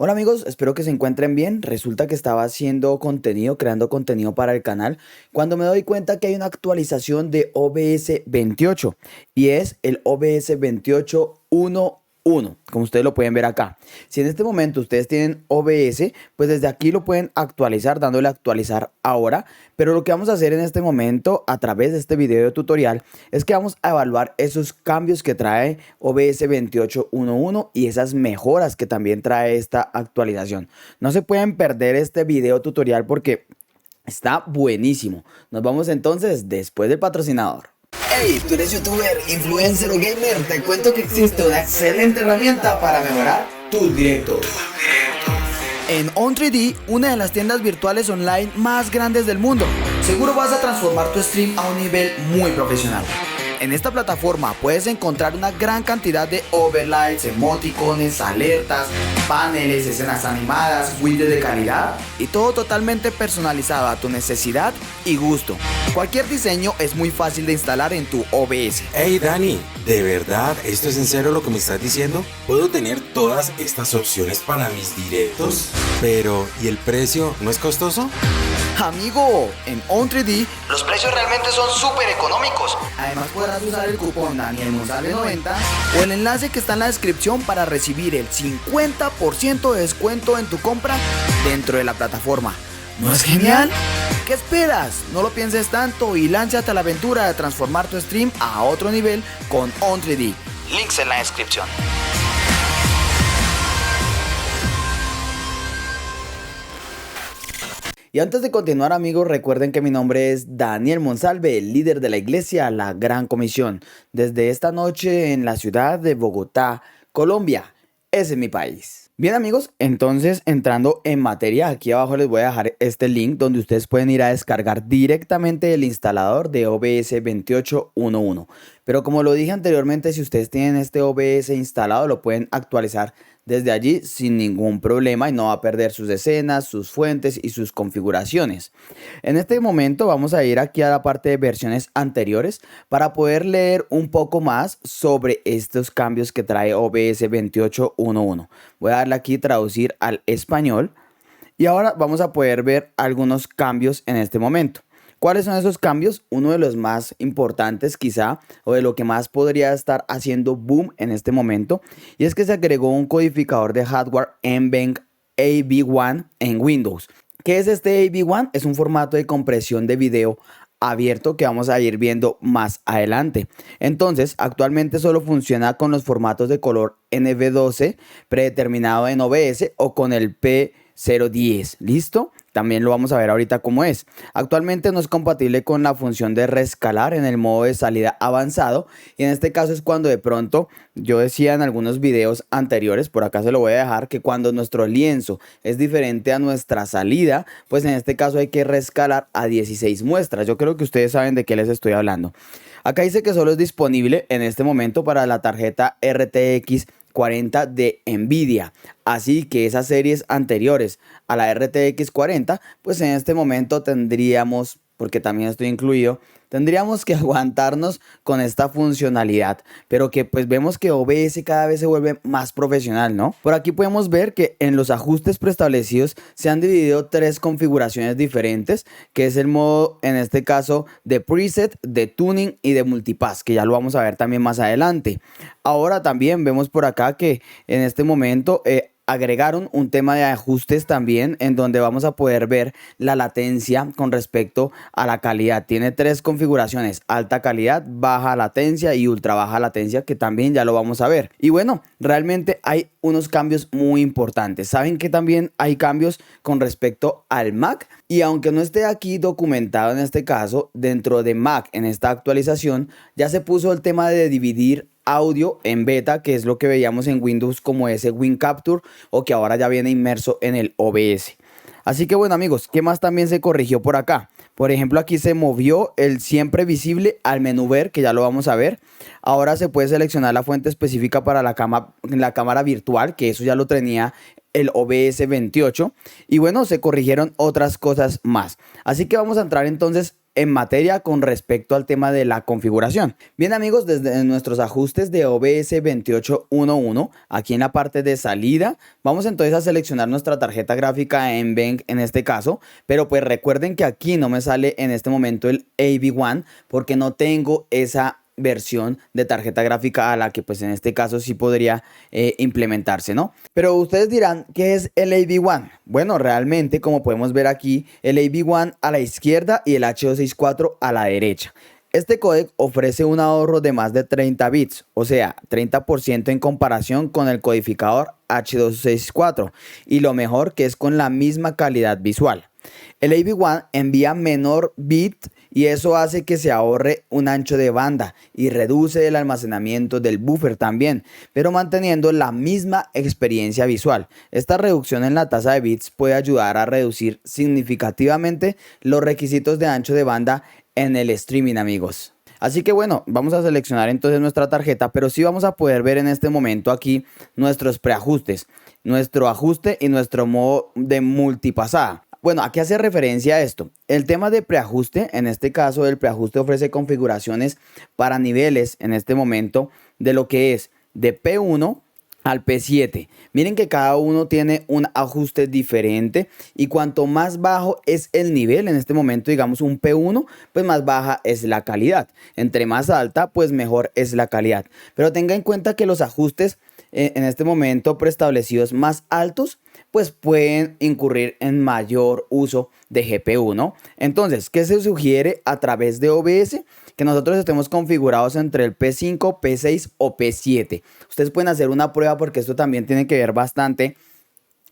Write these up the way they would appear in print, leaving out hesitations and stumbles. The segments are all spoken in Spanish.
Hola amigos, espero que se encuentren bien. Resulta que estaba haciendo contenido, creando contenido para el canal, cuando me doy cuenta que hay una actualización de OBS 28 y es el OBS 28.1.1, como ustedes lo pueden ver acá. Si en este momento ustedes tienen OBS, pues desde aquí lo pueden actualizar dándole a actualizar ahora, pero lo que vamos a hacer en este momento a través de este video tutorial es que vamos a evaluar esos cambios que trae OBS 28.1.1 y esas mejoras que también trae esta actualización. No se pueden perder este video tutorial porque está buenísimo. Nos vamos entonces después del patrocinador. Hey, tú eres youtuber, influencer o gamer, te cuento que existe una excelente herramienta para mejorar tus directos. En On3D, una de las tiendas virtuales online más grandes del mundo, seguro vas a transformar tu stream a un nivel muy profesional. En esta plataforma puedes encontrar una gran cantidad de overlays, emoticones, alertas, paneles, escenas animadas, widgets de calidad y todo totalmente personalizado a tu necesidad y gusto. Cualquier diseño es muy fácil de instalar en tu OBS. Hey Dani, ¿de verdad esto es en serio lo que me estás diciendo? ¿Puedo tener todas estas opciones para mis directos? Pero, ¿y el precio no es costoso? Amigo, en On3D los precios realmente son súper económicos. Además podrás usar el cupón DanielMonsalve90 o el enlace que está en la descripción para recibir el 50% de descuento en tu compra dentro de la plataforma. ¿No es genial? ¿Qué esperas? No lo pienses tanto y lánzate a la aventura de transformar tu stream a otro nivel con On3D. Links en la descripción. Y antes de continuar amigos, recuerden que mi nombre es Daniel Monsalve, el líder de la iglesia La Gran Comisión. Desde esta noche en la ciudad de Bogotá, Colombia. Ese es mi país. Bien amigos, entonces entrando en materia, aquí abajo les voy a dejar este link donde ustedes pueden ir a descargar directamente el instalador de OBS 28.1.1. Pero como lo dije anteriormente, si ustedes tienen este OBS instalado, lo pueden actualizar desde allí sin ningún problema y no va a perder sus escenas, sus fuentes y sus configuraciones. En este momento vamos a ir aquí a la parte de versiones anteriores para poder leer un poco más sobre estos cambios que trae OBS 28.1.1. Voy a darle aquí traducir al español y ahora vamos a poder ver algunos cambios en este momento. ¿Cuáles son esos cambios? Uno de los más importantes quizá, o de lo que más podría estar haciendo boom en este momento, y es que se agregó un codificador de hardware NVENC AV1 en Windows. ¿Qué es este AV1? Es un formato de compresión de video abierto que vamos a ir viendo más adelante. Entonces, actualmente solo funciona con los formatos de color NV12 predeterminado en OBS o con el P010. ¿Listo? También lo vamos a ver ahorita cómo es. Actualmente no es compatible con la función de reescalar en el modo de salida avanzado. Y en este caso es cuando de pronto, yo decía en algunos videos anteriores, por acá se lo voy a dejar, que cuando nuestro lienzo es diferente a nuestra salida, pues en este caso hay que reescalar a 16 muestras. Yo creo que ustedes saben de qué les estoy hablando. Acá dice que solo es disponible en este momento para la tarjeta RTX 40 de Nvidia, así que esas series anteriores a la RTX 40, pues en este momento tendríamos, porque también estoy incluido, tendríamos que aguantarnos con esta funcionalidad, pero que pues vemos que OBS cada vez se vuelve más profesional, ¿no? Por aquí podemos ver que en los ajustes preestablecidos se han dividido tres configuraciones diferentes, que es el modo, en este caso, de preset, de tuning y de multipass, que ya lo vamos a ver también más adelante. Ahora también vemos por acá que en este momento agregaron un tema de ajustes también en donde vamos a poder ver la latencia con respecto a la calidad. Tiene tres configuraciones: alta calidad, baja latencia y ultra baja latencia, que también ya lo vamos a ver. Y bueno, realmente hay unos cambios muy importantes. Saben que también hay cambios con respecto al Mac, y aunque no esté aquí documentado en este caso, dentro de Mac en esta actualización ya se puso el tema de dividir audio en beta, que es lo que veíamos en Windows como ese WinCapture, o que ahora ya viene inmerso en el OBS. Así que bueno amigos, ¿qué más también se corrigió por acá? Por ejemplo, aquí se movió el siempre visible al menú ver, que ya lo vamos a ver. Ahora se puede seleccionar la fuente específica para la cámara virtual, que eso ya lo tenía el OBS 28. Y bueno, se corrigieron otras cosas más. Así que vamos a entrar entonces en materia con respecto al tema de la configuración. Bien amigos, desde nuestros ajustes de OBS 2811, aquí en la parte de salida, vamos entonces a seleccionar nuestra tarjeta gráfica NVENC en este caso, pero pues recuerden que aquí no me sale en este momento el AV1 porque no tengo esa versión de tarjeta gráfica a la que pues en este caso sí podría implementarse, ¿no? Pero ustedes dirán, ¿qué es el AV1? Bueno, realmente como podemos ver aquí, el AV1 a la izquierda y el H264 a la derecha. Este códec ofrece un ahorro de más de 30 bits, o sea, 30% en comparación con el codificador H264 y lo mejor que es con la misma calidad visual. El AV1 envía menor bit y eso hace que se ahorre un ancho de banda y reduce el almacenamiento del buffer también, pero manteniendo la misma experiencia visual. Esta reducción en la tasa de bits puede ayudar a reducir significativamente los requisitos de ancho de banda en el streaming, amigos. Así que bueno, vamos a seleccionar entonces nuestra tarjeta, pero sí vamos a poder ver en este momento aquí nuestros preajustes, nuestro ajuste y nuestro modo de multipasada. Bueno, ¿a qué hace referencia a esto? El tema de preajuste, en este caso el preajuste ofrece configuraciones para niveles en este momento de lo que es de P1 al P7. Miren que cada uno tiene un ajuste diferente y cuanto más bajo es el nivel, en este momento digamos un P1, pues más baja es la calidad. Entre más alta, pues mejor es la calidad. Pero tenga en cuenta que los ajustes en este momento preestablecidos más altos, pues pueden incurrir en mayor uso de GPU, ¿no? Entonces, ¿qué se sugiere a través de OBS? Que nosotros estemos configurados entre el P5, P6 o P7. Ustedes pueden hacer una prueba porque esto también tiene que ver bastante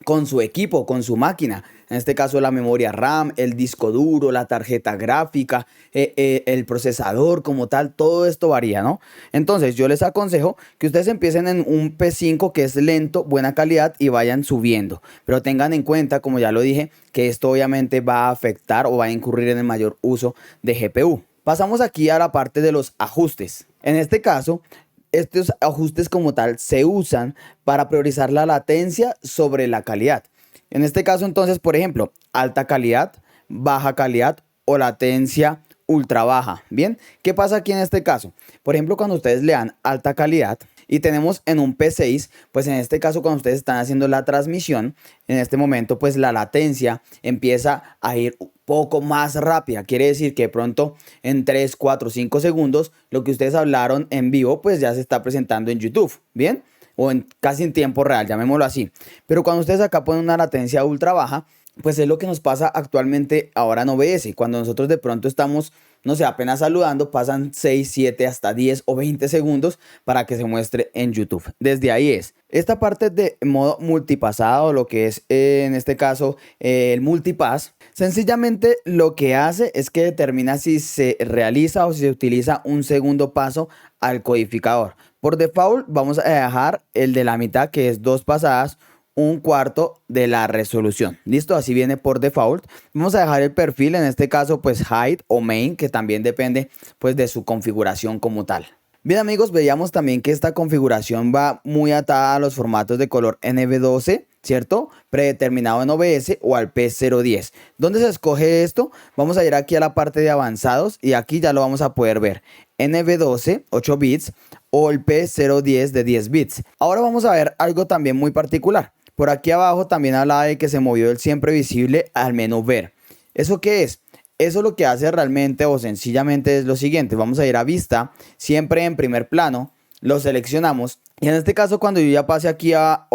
con su equipo, con su máquina. En este caso la memoria RAM, el disco duro, la tarjeta gráfica, el procesador como tal, todo esto varía, ¿no? Entonces yo les aconsejo que ustedes empiecen en un P5 que es lento, buena calidad y vayan subiendo. Pero tengan en cuenta, como ya lo dije, que esto obviamente va a afectar o va a incurrir en el mayor uso de GPU. Pasamos aquí a la parte de los ajustes. En este caso, estos ajustes como tal se usan para priorizar la latencia sobre la calidad. En este caso entonces, por ejemplo, alta calidad, baja calidad o latencia ultra baja. Bien, ¿qué pasa aquí en este caso? Por ejemplo, cuando ustedes le dan alta calidad y tenemos en un P6, pues en este caso cuando ustedes están haciendo la transmisión, en este momento pues la latencia empieza a ir un poco más rápida. Quiere decir que de pronto en 3, 4, 5 segundos lo que ustedes hablaron en vivo pues ya se está presentando en YouTube, ¿bien? O casi en tiempo real, llamémoslo así. Pero cuando ustedes acá ponen una latencia ultra baja, pues es lo que nos pasa actualmente ahora en OBS. Cuando nosotros de pronto estamos, no sé, apenas saludando, pasan 6, 7, hasta 10 o 20 segundos para que se muestre en YouTube. Desde ahí es. Esta parte de modo multipasado, lo que es en este caso el multipass, sencillamente lo que hace es que determina si se realiza o si se utiliza un segundo paso al codificador. Por default vamos a dejar el de la mitad, que es 2 pasadas, 1/4 de la resolución. Listo, así viene por default. Vamos a dejar el perfil, en este caso pues hide o main, que también depende pues de su configuración como tal. Bien amigos, veíamos también que esta configuración va muy atada a los formatos de color NV12, ¿cierto? Predeterminado en OBS o al P010. ¿Dónde se escoge esto? Vamos a ir aquí a la parte de avanzados y aquí ya lo vamos a poder ver. NV12, 8 bits o el P010 de 10 bits. Ahora vamos a ver algo también muy particular. Por aquí abajo también hablaba de que se movió el siempre visible al menú ver. ¿Eso qué es? Eso lo que hace realmente o sencillamente es lo siguiente. Vamos a ir a vista, siempre en primer plano, lo seleccionamos. Y en este caso cuando yo ya pase aquí a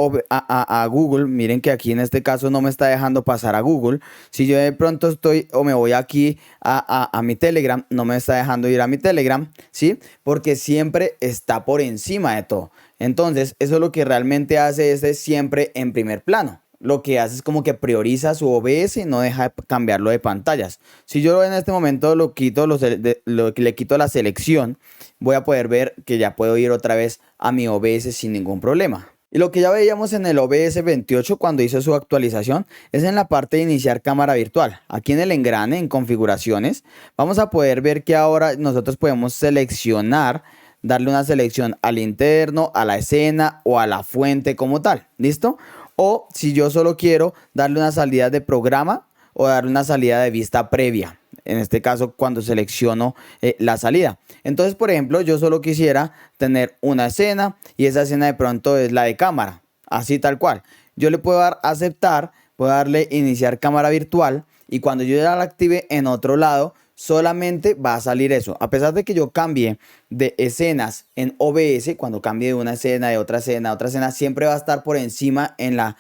Google, miren que aquí en este caso no me está dejando pasar a Google. Si yo de pronto estoy o me voy aquí a mi Telegram, no me está dejando ir a mi Telegram, ¿sí? Porque siempre está por encima de todo. Entonces eso lo que realmente hace es siempre en primer plano. Lo que hace es como que prioriza su OBS y no deja cambiarlo de pantallas. Si yo en este momento lo quito, le quito la selección, voy a poder ver que ya puedo ir otra vez a mi OBS sin ningún problema. Y lo que ya veíamos en el OBS 28 cuando hizo su actualización es en la parte de iniciar cámara virtual. Aquí en el engrane, en configuraciones, vamos a poder ver que ahora nosotros podemos seleccionar, darle una selección al interno, a la escena o a la fuente como tal. ¿Listo? O si yo solo quiero darle una salida de programa o darle una salida de vista previa. en este caso cuando selecciono la salida. Entonces, por ejemplo, yo solo quisiera tener una escena y esa escena de pronto es la de cámara, así tal cual. Yo le puedo dar a aceptar, puedo darle iniciar cámara virtual y cuando yo ya la active en otro lado, solamente va a salir eso. A pesar de que yo cambie de escenas en OBS, cuando cambie de una escena, de otra escena, a otra escena, siempre va a estar por encima en la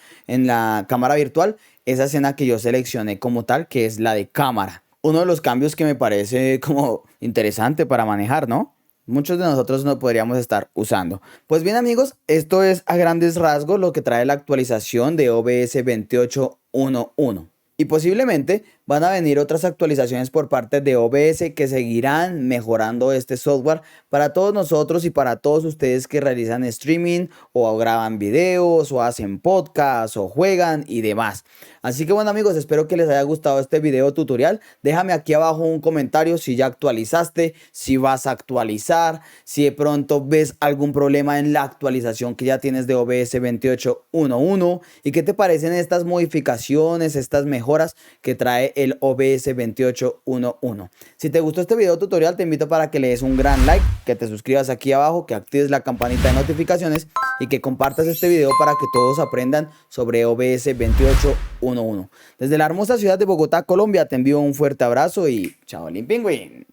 cámara virtual esa escena que yo seleccioné como tal, que es la de cámara. Uno de los cambios que me parece como interesante para manejar, ¿no? Muchos de nosotros no podríamos estar usando. Pues bien amigos, esto es a grandes rasgos lo que trae la actualización de OBS 28.1.1. Y posiblemente van a venir otras actualizaciones por parte de OBS que seguirán mejorando este software para todos nosotros y para todos ustedes que realizan streaming o graban videos o hacen podcasts o juegan y demás. Así que bueno amigos, espero que les haya gustado este video tutorial. Déjame aquí abajo un comentario si ya actualizaste, si vas a actualizar, si de pronto ves algún problema en la actualización que ya tienes de OBS 28.1.1 y qué te parecen estas modificaciones, estas mejoras que trae el OBS 28.1.1. Si te gustó este video tutorial, te invito para que le des un gran like, que te suscribas aquí abajo, que actives la campanita de notificaciones y que compartas este video para que todos aprendan sobre OBS 28.1.1. Desde la hermosa ciudad de Bogotá, Colombia, te envío un fuerte abrazo y chao, Pingüín.